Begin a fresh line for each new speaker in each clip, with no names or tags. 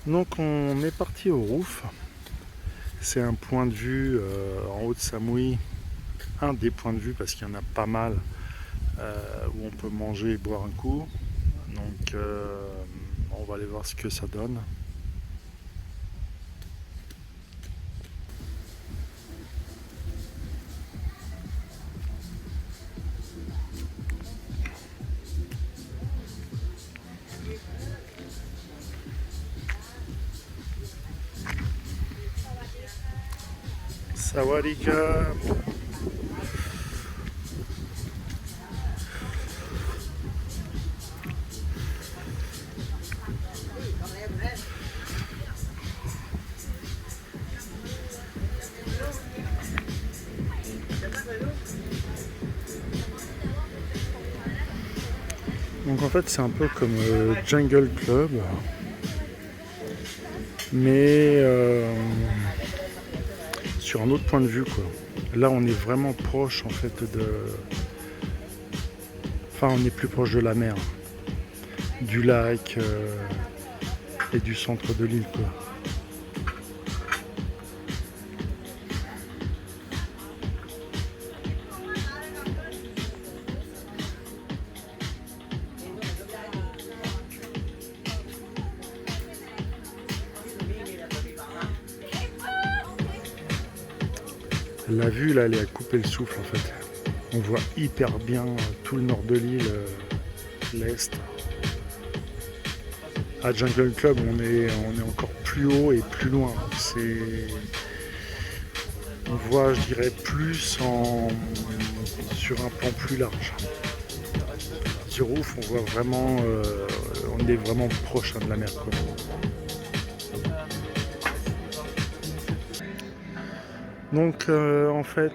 Donc on est parti au Rouf. C'est un point de vue en Haute-Samouie, un des points de vue parce qu'il y en a pas mal où on peut manger et boire un coup. Donc on va aller voir ce que ça donne. Sawadika. Donc en fait c'est un peu comme Jungle Club, mais sur un autre point de vue quoi. Là on est vraiment proche en fait de... Enfin on est plus proche de la mer, du lac et du centre de l'île quoi. La vue là elle est à couper le souffle en fait. On voit hyper bien tout le nord de l'île, l'est. À Jungle Club on est encore plus haut et plus loin. On voit je dirais plus sur un plan plus large. Sur Rouf on voit vraiment on est vraiment proche de la mer quoi. Donc en fait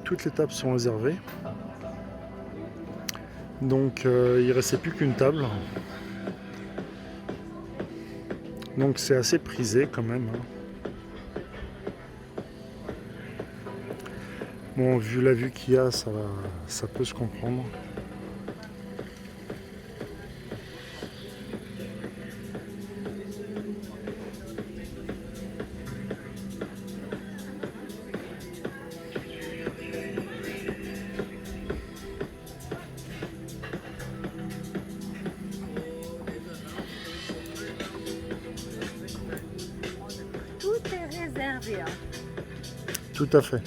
toutes les tables sont réservées. Donc il ne restait plus qu'une table. Donc c'est assez prisé quand même. Bon, vu la vue qu'il y a, ça peut se comprendre.
Tout est réservé hein,
Tout à fait.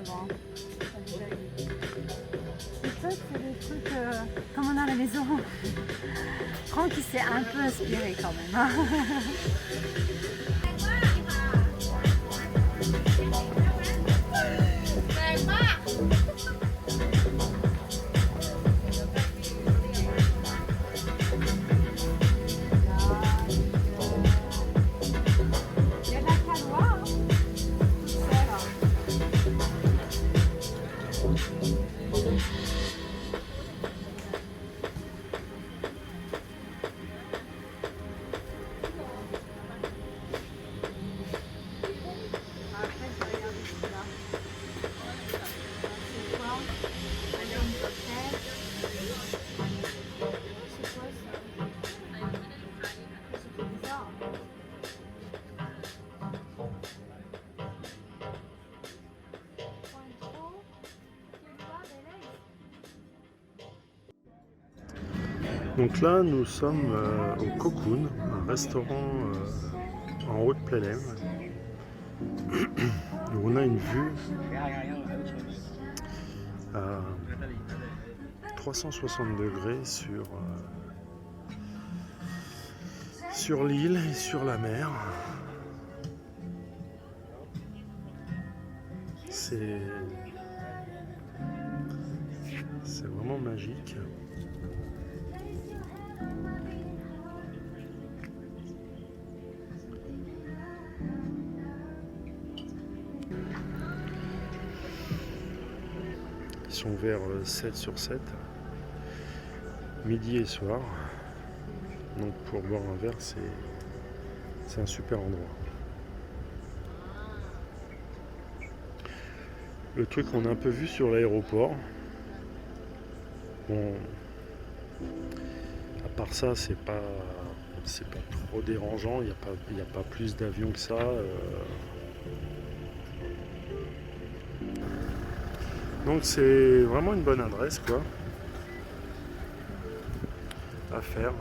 devant. Et toi, c'est des trucs comme on a à la maison. Franck, il s'est un peu inspiré quand même. Hein.
Donc là, nous sommes au Cocoon, un restaurant en Haute-Plaine, où on a une vue à 360 degrés sur l'île et sur la mer. C'est vraiment magique. Ils sont ouverts 7 sur 7, midi et soir. Donc pour boire un verre, c'est un super endroit. Le truc qu'on a un peu vu sur l'aéroport, bon, à part ça, c'est pas c'est pas trop dérangeant, il n'y a pas plus d'avions que ça. Donc c'est vraiment une bonne adresse quoi à faire.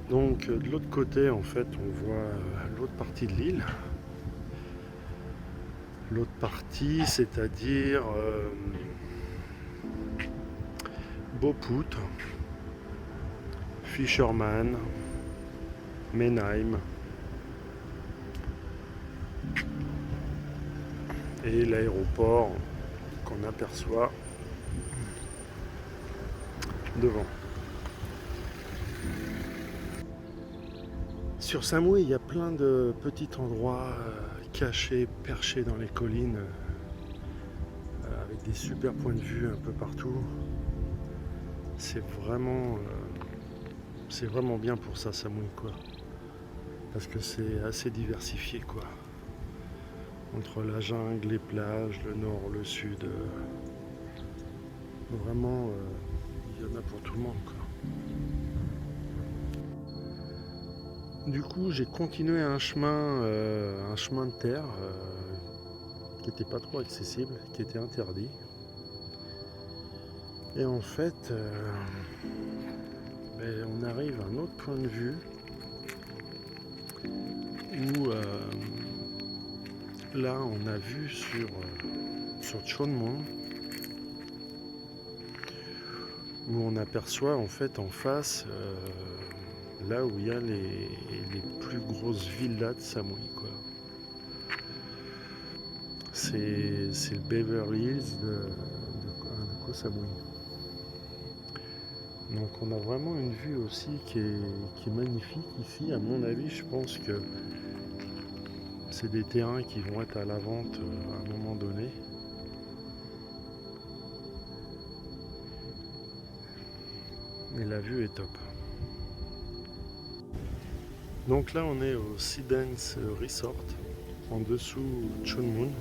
Donc de l'autre côté en fait on voit l'autre partie de l'île. L'autre partie c'est-à-dire Beauput, Fisherman, Menheim et l'aéroport qu'on aperçoit devant. Sur Samui, il y a plein de petits endroits cachés, perchés dans les collines, avec des super points de vue un peu partout. C'est vraiment bien pour ça, Samui, quoi. Parce que c'est assez diversifié, quoi. Entre la jungle, les plages, le nord, le sud. Vraiment, il y en a pour tout le monde, quoi. Du coup, j'ai continué un chemin de terre qui n'était pas trop accessible, qui était interdit. Et en fait, on arrive à un autre point de vue où là, on a vu sur Chonmon, où on aperçoit en fait en face là où il y a les plus grosses villas de Samui, quoi. C'est le Beverly Hills de Koh Samui. Donc on a vraiment une vue aussi qui est magnifique ici. À mon avis, je pense que c'est des terrains qui vont être à la vente à un moment donné. Et la vue est top. Donc là on est au Sea Dance Resort, en dessous Chonmon.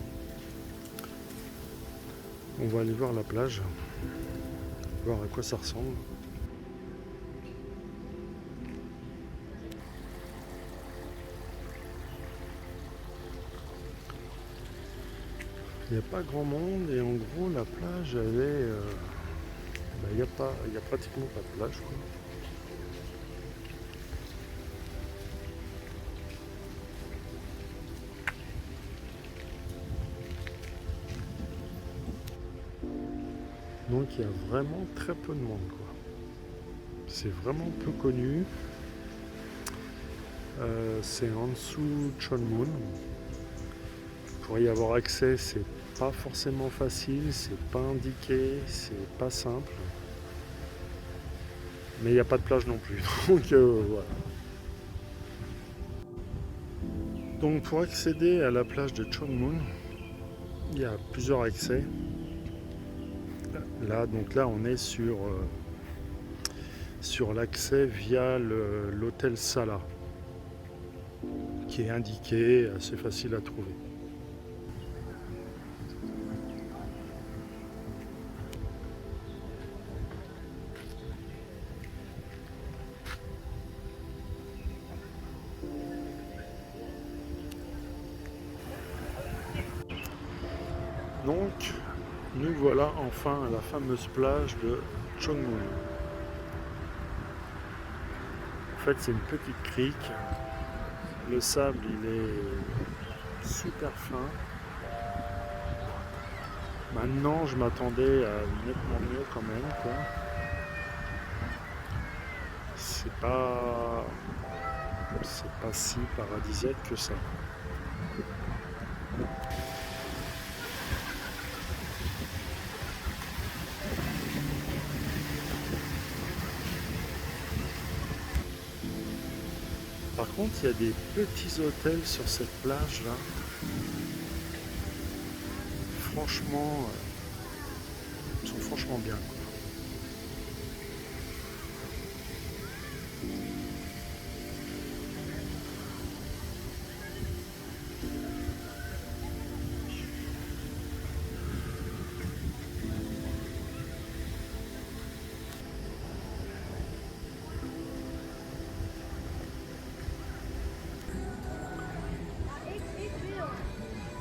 On va aller voir la plage, voir à quoi ça ressemble. Il n'y a pas grand monde et en gros la plage elle est... il n'y a pratiquement pas de plage, quoi. Donc il y a vraiment très peu de monde, quoi. C'est vraiment peu connu. C'est en dessous Chonmon. Pour y avoir accès, c'est pas forcément facile, c'est pas indiqué, c'est pas simple. Mais il n'y a pas de plage non plus. Donc voilà. Donc pour accéder à la plage de Chonmon, il y a plusieurs accès. Là on est sur l'accès via l'hôtel Sala, qui est indiqué, assez facile à trouver. Donc, nous voilà enfin à la fameuse plage de Chonmon. En fait, c'est une petite crique. Le sable, il est super fin. Maintenant, je m'attendais à nettement mieux quand même, quoi. C'est pas si paradisiaque que ça. Par contre, il y a des petits hôtels sur cette plage là. Franchement, ils sont franchement bien, quoi.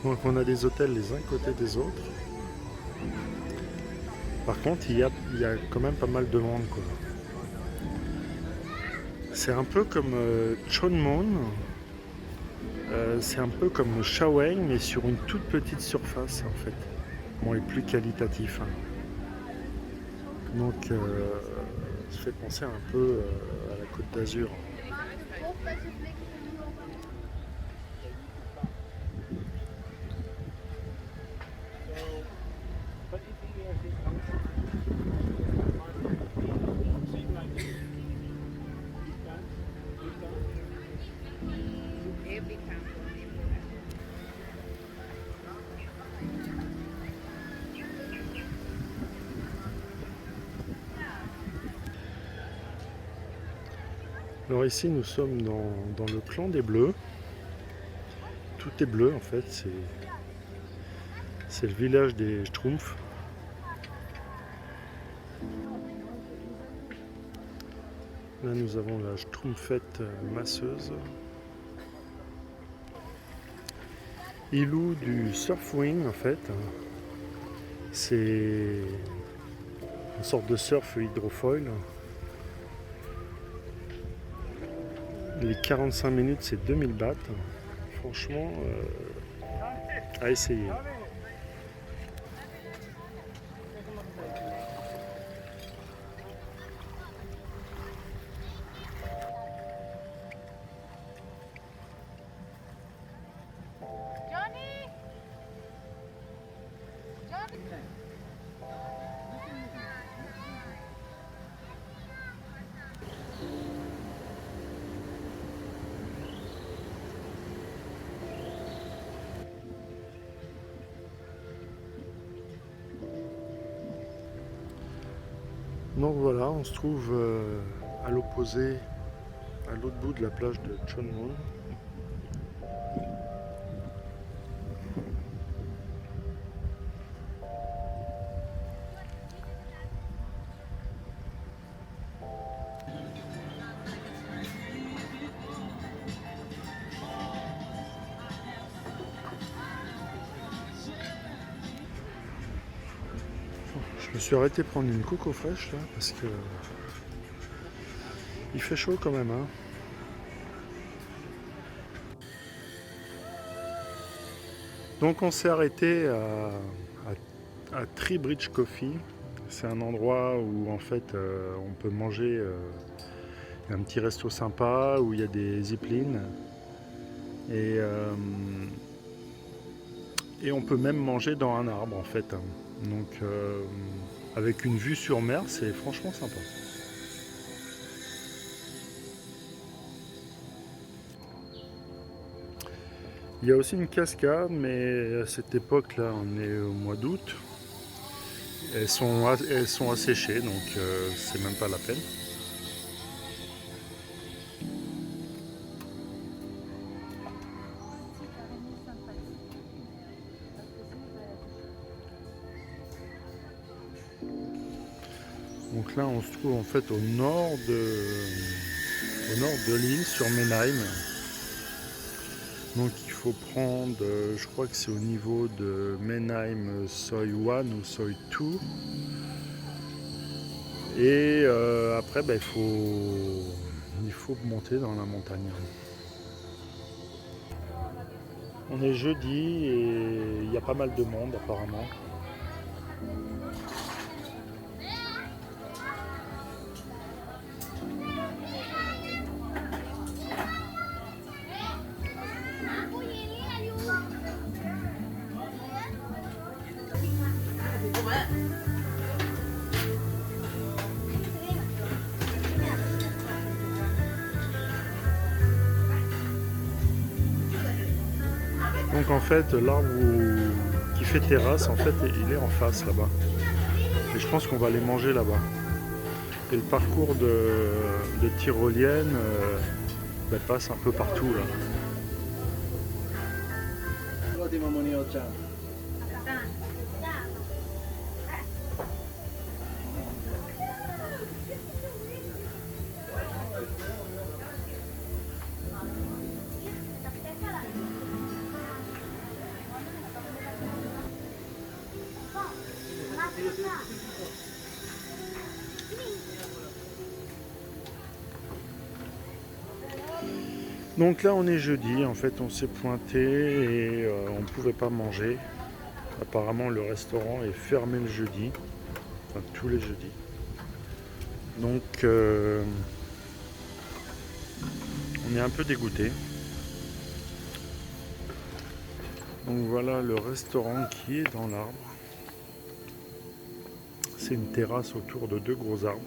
Donc on a des hôtels les uns à côté des autres. Par contre, il y a quand même pas mal de monde, quoi. C'est un peu comme Chonmon. C'est un peu comme Shaweng, mais sur une toute petite surface, en fait. Bon, et plus qualitatif. Hein. Donc, ça fait penser un peu à la Côte d'Azur. Alors ici nous sommes dans le clan des Bleus. Tout est bleu en fait, c'est le village des Schtroumpfs. Là nous avons la Schtroumpfette masseuse. Ils louent du surfwing en fait. C'est une sorte de surf hydrofoil. Les 45 minutes c'est 2000 bahts. Franchement, à essayer. Donc voilà, on se trouve à l'opposé, à l'autre bout de la plage de Chonmon. Je me suis arrêté prendre une coco fraîche là parce que il fait chaud quand même. Hein. Donc on s'est arrêté à Tree Bridge Coffee. C'est un endroit où en fait on peut manger un petit resto sympa où il y a des ziplines et on peut même manger dans un arbre en fait. Donc avec une vue sur mer, c'est franchement sympa. Il y a aussi une cascade, mais à cette époque-là, on est au mois d'août. Elles sont asséchées, donc c'est même pas la peine. Donc là, on se trouve en fait au nord de l'île, sur Menheim. Donc il faut prendre, je crois que c'est au niveau de Menheim Soi 1 ou Soi 2. Et après, il faut monter dans la montagne. On est jeudi et il y a pas mal de monde apparemment. Donc en fait, l'arbre qui fait terrasse, en fait, il est en face là-bas. Et je pense qu'on va aller manger là-bas. Et le parcours de tyrolienne passe un peu partout là. Donc là on est jeudi, en fait on s'est pointé et on ne pouvait pas manger. Apparemment le restaurant est fermé le jeudi, enfin tous les jeudis. Donc on est un peu dégoûté. Donc voilà le restaurant qui est dans l'arbre. C'est une terrasse autour de 2 gros arbres.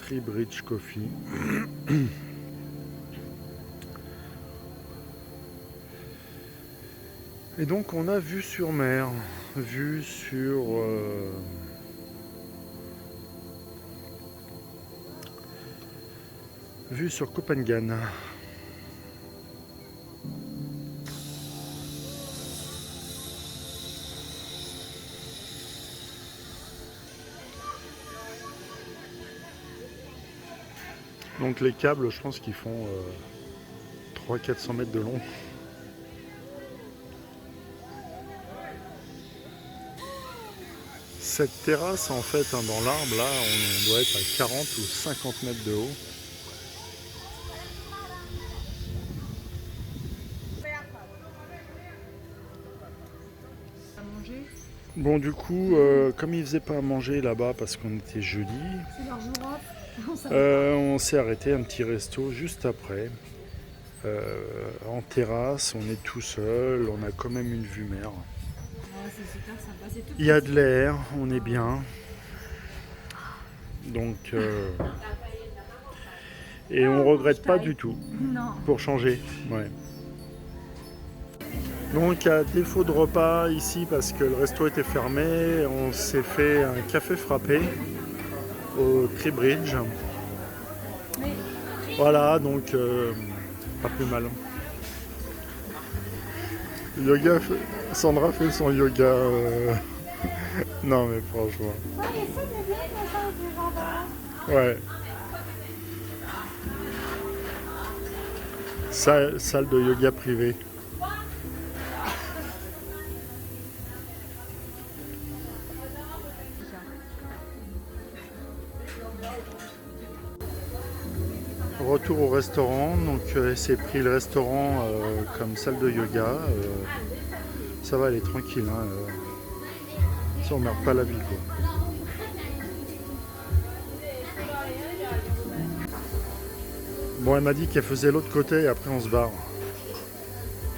Tree-Bridge Coffee. Et donc on a vue sur mer, vue sur Copenhague. Donc les câbles, je pense qu'ils font 300-400 mètres de long. Cette terrasse, en fait, hein, dans l'arbre, là, on doit être à 40 ou 50 mètres de haut. Bon, du coup, comme ils faisaient pas à manger là-bas parce qu'on était jeudi, on s'est arrêté à un petit resto juste après. En terrasse, on est tout seul, on a quand même une vue mer. Il y a de l'air, on est bien. Donc, et on regrette pas du tout.
Non.
Pour changer. Ouais. Donc à défaut de repas ici parce que le resto était fermé, on s'est fait un café frappé au Tree-Bridge.
Oui.
Voilà, donc pas plus mal. Yoga, Sandra fait son yoga. Non mais franchement. Ouais. Salle de yoga privée. Retour au restaurant, donc c'est pris le restaurant comme salle de yoga. Ça va, elle est tranquille. Hein, ça on merde pas la vie quoi. Bon, elle m'a dit qu'elle faisait l'autre côté et après on se barre.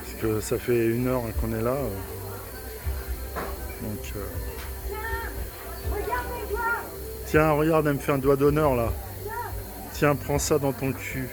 Parce que ça fait 1 heure qu'on est là. Donc. Tiens, regarde, elle me fait un doigt d'honneur là. Tiens, prends ça dans ton cul.